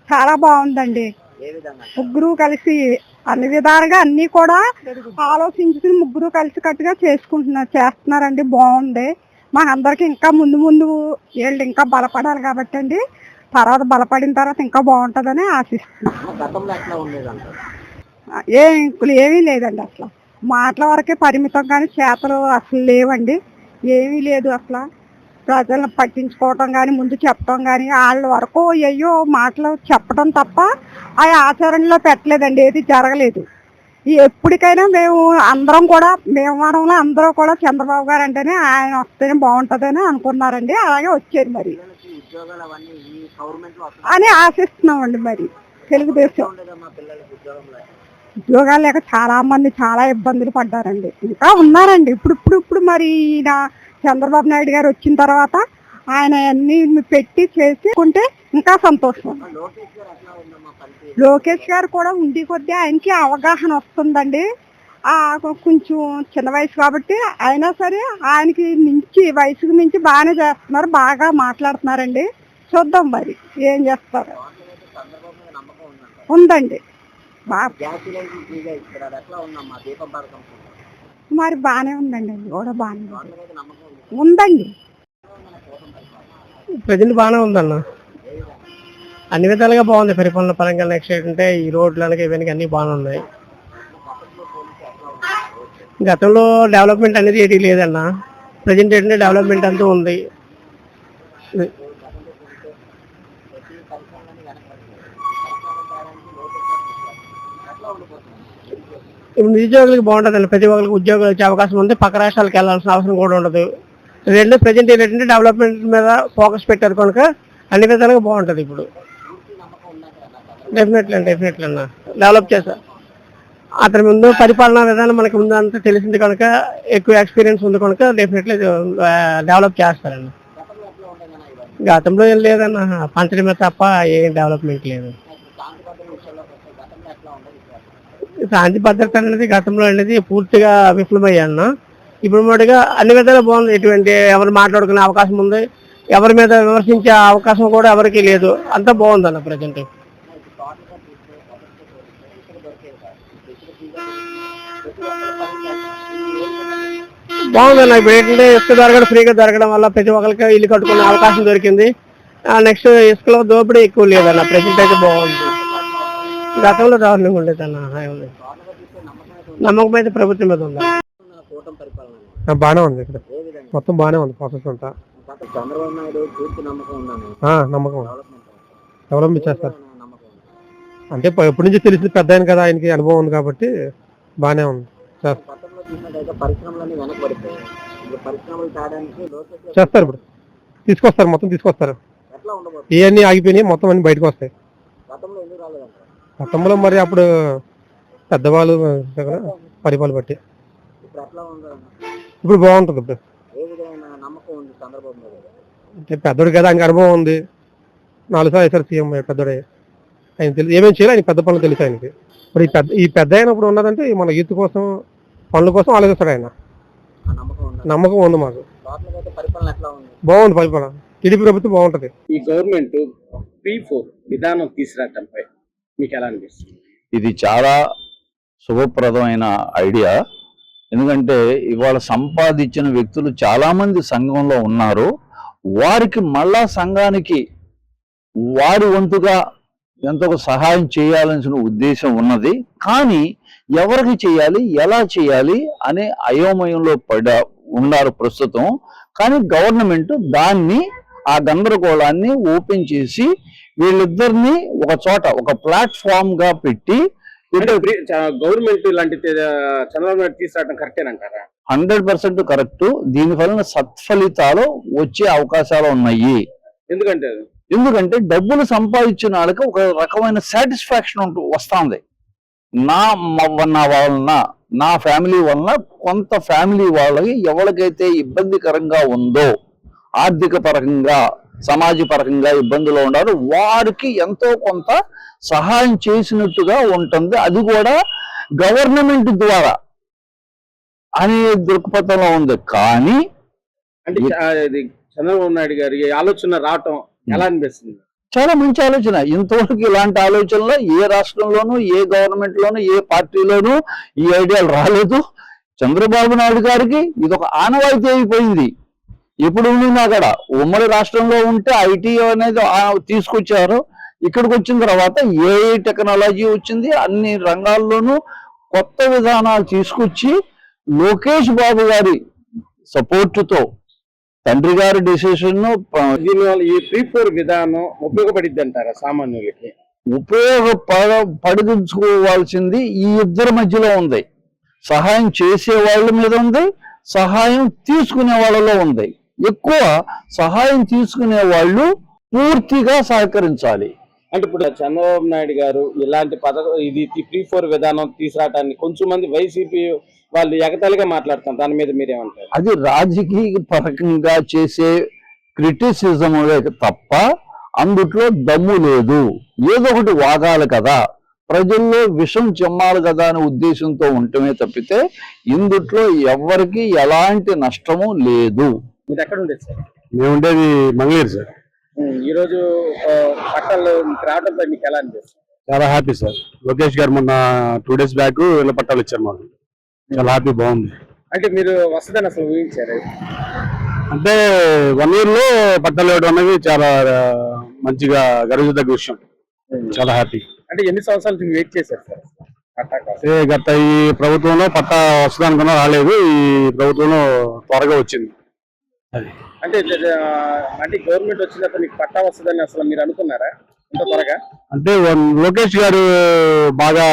చాలా బాగుందండి. ముగ్గురు కలిసి అన్ని విధాలుగా అన్ని కూడా ఆలోచించుకుని ముగ్గురు కలిసికట్టుగా చేస్తున్నారండి. బాగుంది. మాకందరికి ఇంకా ముందు ముందు వీళ్ళు ఇంకా బలపడాలి కాబట్టి అండి, తర్వాత బలపడిన తర్వాత ఇంకా బాగుంటుందని ఆశిస్తున్నాం. ఏమీ లేదండి. అసలు మాటల వరకే పరిమితం, కానీ చేతలు అసలు లేవండి. ఏమీ లేదు. అసలు ప్రజలను పట్టించుకోవటం కానీ, ముందు చెప్పడం కానీ, వాళ్ళ వరకు అయ్యో మాటలు చెప్పడం తప్ప ఆ ఆచరణలో పెట్టలేదండి. ఏది జరగలేదు. ఎప్పటికైనా మేము అందరం కూడా భీమవరంలో అందరూ కూడా చంద్రబాబు గారు అంటేనే ఆయన వస్తేనే బాగుంటుందని అనుకున్నారండి. అలాగే వచ్చారు మరి అని ఆశిస్తున్నామండి. మరి తెలుగుదేశం ఉద్యోగాలు లేక చాలా మంది చాలా ఇబ్బందులు పడ్డారండి. ఇంకా ఉన్నారండి. ఇప్పుడు మరి ఈయన చంద్రబాబు నాయుడు గారు వచ్చిన తర్వాత ఆయన అన్ని పెట్టి చేసుకుంటే ఇంకా సంతోషం. లోకేష్ గారు కూడా ఉండి కొద్దీ ఆయనకి అవగాహన వస్తుందండి. కొంచెం చిన్న వయసు కాబట్టి అయినా సరే ఆయనకి మించి వయసుకు మించి బాగానే చేస్తున్నారు, బాగా మాట్లాడుతున్నారండి. చూద్దాం మరి ఏం చేస్తారు. ఉందండి. మరి బాగానే ఉందండి. అది కూడా బాగానే ఉందండి. ప్రజెంట్ బాగానే ఉందన్న. అన్ని విధాలుగా బాగుంది. పరిపాలన పరంగా నెక్స్ట్ ఏంటంటే ఈ రోడ్లకి ఇవన్నీ అన్ని బాగానే ఉన్నాయి. గతంలో డెవలప్మెంట్ అనేది ఏది లేదన్న. ప్రజెంట్ ఏంటంటే డెవలప్మెంట్ అంతా ఉంది. ఇప్పుడు నిరుద్యోగులకు బాగుంటుందండి. ప్రతి ఒక్కరికి ఉద్యోగాలు వచ్చే అవకాశం ఉంది. పక్క రాష్ట్రాలకు వెళ్ళాల్సిన అవసరం కూడా ఉండదు. రెండు ప్రజెంట్ ఏంటంటే డెవలప్మెంట్ మీద ఫోకస్ పెట్టారు కనుక అన్ని విధాలుగా బాగుంటుంది. ఇప్పుడు డెఫినెట్లీ అన్న డెవలప్ చేస్తారు. అతని ముందు పరిపాలనా విధానం మనకి ముందు అంతా తెలిసింది కనుక, ఎక్కువ ఎక్స్పీరియన్స్ ఉంది కనుక డెఫినెట్లీ డెవలప్ చేస్తారండి. గతంలో ఏం లేదన్న, పంచడమే తప్ప ఏం డెవలప్మెంట్ లేదు. శాంతి భద్రత అనేది గతంలో అనేది పూర్తిగా విఫలమయ్యాన్న. ఇప్పుడు మటుగా అన్ని విధాలుగా బాగుంది. ఎటువంటి ఎవరు మాట్లాడుకునే అవకాశం ఉంది, ఎవరి మీద విమర్శించే అవకాశం కూడా ఎవరికి లేదు. అంతా బాగుందన్న ప్రజెంట్. బాగుందన్న. ఇప్పుడు ఏంటంటే ఇసుక దొరకడం ఫ్రీగా దొరకడం వల్ల ప్రతి ఒక్కరికి ఇల్లు కట్టుకునే అవకాశం దొరికింది. నెక్స్ట్ ఇసుకలో దోపిడీ ఎక్కువ లేదన్న. ప్రజెంట్ అయితే బాగుంది. గతంలో దారుణంగా ఉండేదన్న. నమ్మకం అయితే ప్రభుత్వం మీద ఉంది. బాగానే ఉంది. ఇక్కడ మొత్తం బాగానే ఉంది. ప్రాసెస్ అంతా నమ్మకం డెవలప్మెంట్ చేస్తారు. అంటే ఎప్పటి నుంచి తెలిసింది పెద్ద ఆయన కదా, ఆయనకి అనుభవం ఉంది కాబట్టి బాగానే ఉంది. చేస్తారు. ఇప్పుడు తీసుకొస్తారు, మొత్తం తీసుకొస్తారు. ఇవన్నీ ఆగిపోయినాయి, మొత్తం అన్ని బయటకు వస్తాయి. గతంలో మరి అప్పుడు పెద్దవాళ్ళు పరిపాలన బట్టి ఇప్పుడు బాగుంటుంది. ఇప్పుడు అంటే పెద్దోడు కదా, ఆయనకి అనుభవం ఉంది. 4 సార్లు వేసారు సీఎం. పెద్దోడే ఆయన తెలుసు ఏమేమి చేయాలి. ఆయన పెద్ద పనులు తెలుసు ఆయనకి. ఇప్పుడు ఈ పెద్ద ఆయన ఇప్పుడు ఉన్నదంటే మన యూత్ కోసం, పనుల కోసం ఆలోచిస్తాడు ఆయన. నమ్మకం ఉంది మాకు. బాగుంది పరిపాలన. టీడీపీ ప్రభుత్వం బాగుంటది. ఈ గవర్నమెంట్ P4 విధానం తీసుకురావడంపై మీకు ఎలా అనిపిస్తుంది? ఇది చాలా శుభప్రదమైన ఐడియా. ఎందుకంటే ఇవాళ సంపాదించిన వ్యక్తులు చాలా మంది సంఘంలో ఉన్నారు. వారికి మళ్ళా సంఘానికి వారి వంతుగా ఎంతో సహాయం చేయాలనే ఉద్దేశం ఉన్నది. కానీ ఎవరికి చేయాలి, ఎలా చేయాలి అనే అయోమయంలో ఉన్నారు ప్రస్తుతం. కానీ గవర్నమెంట్ దాన్ని, ఆ గందరగోళాన్ని ఓపెన్ చేసి వీళ్ళిద్దరిని ఒక చోట, ఒక ప్లాట్ఫామ్ గా పెట్టి, గవర్నమెంట్ ఇలాంటి చంద్రబాబు నాయుడు తీసుకురావడం కరెక్టేనంటారా? 100% కరెక్ట్. దీని వలన సత్ఫలితాలు వచ్చే అవకాశాలు ఉన్నాయి. ఎందుకంటే డబ్బులు సంపాదించిన వాళ్ళకి ఒక రకమైన సాటిస్ఫాక్షన్ వస్తుంది. నా వలన, నా ఫ్యామిలీ వలన కొంత ఫ్యామిలీ వాళ్ళకి ఎవరికైతే ఇబ్బందికరంగా ఉందో, ఆర్థిక పరంగా, సమాజ పరంగా ఇబ్బందులు ఉన్నారు, వారికి ఎంతో కొంత సహాయం చేసినట్టుగా ఉంటుంది. అది కూడా గవర్నమెంట్ ద్వారా అనే దృక్పథంలో ఉంది. కానీ అంటే చంద్రబాబు నాయుడు గారి ఆలోచన రావటం ఎలా అనిపిస్తుంది? చాలా మంచి ఆలోచన. ఇంతవరకు ఇలాంటి ఆలోచనలు ఏ రాష్ట్రంలోనూ, ఏ గవర్నమెంట్ లోనూ, ఏ పార్టీలోనూ ఈ ఐడియాలు రాలేదు. చంద్రబాబు నాయుడు గారికి ఇది ఒక ఆనవాయితీ అయిపోయింది. ఎప్పుడు ఉండింది అక్కడ ఉమ్మడి రాష్ట్రంలో ఉంటే ఐటీ అనేది తీసుకొచ్చారు. ఇక్కడికి వచ్చిన తర్వాత ఏఐ టెక్నాలజీ వచ్చింది. అన్ని రంగాల్లోనూ కొత్త విధానాలు తీసుకొచ్చి లోకేష్ బాబు గారి సపోర్టుతో తండ్రి గారి డిసిషన్ దీనివల్ల ఈ 3-4 విధానం ఉపయోగపడిద్ది అంటారా సామాన్యులకి? ఉపయోగపడించుకోవాల్సింది ఈ ఇద్దరి మధ్యలో ఉంది. సహాయం చేసే వాళ్ళ మీద ఉంది, సహాయం తీసుకునే వాళ్ళలో ఉంది. ఎక్కువ సహాయం తీసుకునే వాళ్ళు పూర్తిగా సహకరించాలి. అంటే ఇప్పుడు చంద్రబాబు నాయుడు గారు ఇలాంటి పథకం ఇది 3-4 విధానం తీసుకురావటాన్ని కొంచెం మంది వైసీపీ వాళ్ళు ఎగతాళిగా మాట్లాడుతారు. దాని మీద మీరేమంటారు? అది రాజకీయ పరంగా చేసే క్రిటిసిజం తప్ప అందుట్లో దమ్ము లేదు. ఏదో ఒకటి వాగాలి కదా, ప్రజల్లో విషం చెమ్మాలి కదా అనే ఉద్దేశంతో ఉండటమే తప్పితే ఇందుట్లో ఎవరికి ఎలాంటి నష్టము లేదు. మీరు ఎక్కడ ఉండేది సార్? మేము ఉండేది మంగళగిరి సార్. ఈ రోజు పట్టాలు రావడంతో మీకు ఎలా అనిపిస్తుంది? చాలా హ్యాపీ సార్. లోకేష్ గారు మొన్న 2 days బ్యాక్ ఇళ్ళ పట్టాలు ఇచ్చారు మాకు. చాలా హ్యాపీ, బాగుంది. అంటే మీరు వస్తుందని అసలు ఊహించారు? అంటే 1 year లో పట్టాలు ఇవ్వడం అనేది చాలా మంచిగా గర్వించదగ్గ విషయం. చాలా హ్యాపీ. అంటే ఎన్ని సంవత్సరాలు మీరు వెయిట్ చేశారు సార్ పట్టా కోసం? గత ఈ ప్రభుత్వంలో పట్టా వస్తుంది అనుకున్నా రాలేదు. ఈ ప్రభుత్వంలో త్వరగా వచ్చింది. అది అంటే అంటే గవర్నమెంట్ వచ్చినాక మీకు పట్టా వస్తుందని అసలు మీరు అనుకున్నారా ఇంత త్వరగా? అంటే లోకేష్ గారు బాగా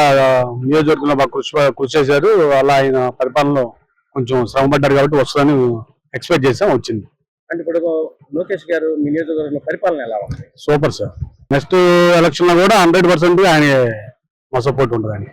నియోజకవర్గంలో బాగా కృషి చేశారు. అలా ఆయన పరిపాలనలో కొంచెం శ్రమ పడ్డారు కాబట్టి వస్తుందని ఎక్స్పెక్ట్ చేసాం, వచ్చింది. అంటే ఇప్పుడు లోకేష్ గారు మీ నియోజకవర్గంలో పరిపాలన ఎలా ఉంది? Super sir. నెక్స్ట్ ఎలక్షన్ లో కూడా 100% ఆయన మా సపోర్ట్ ఉంటుంది.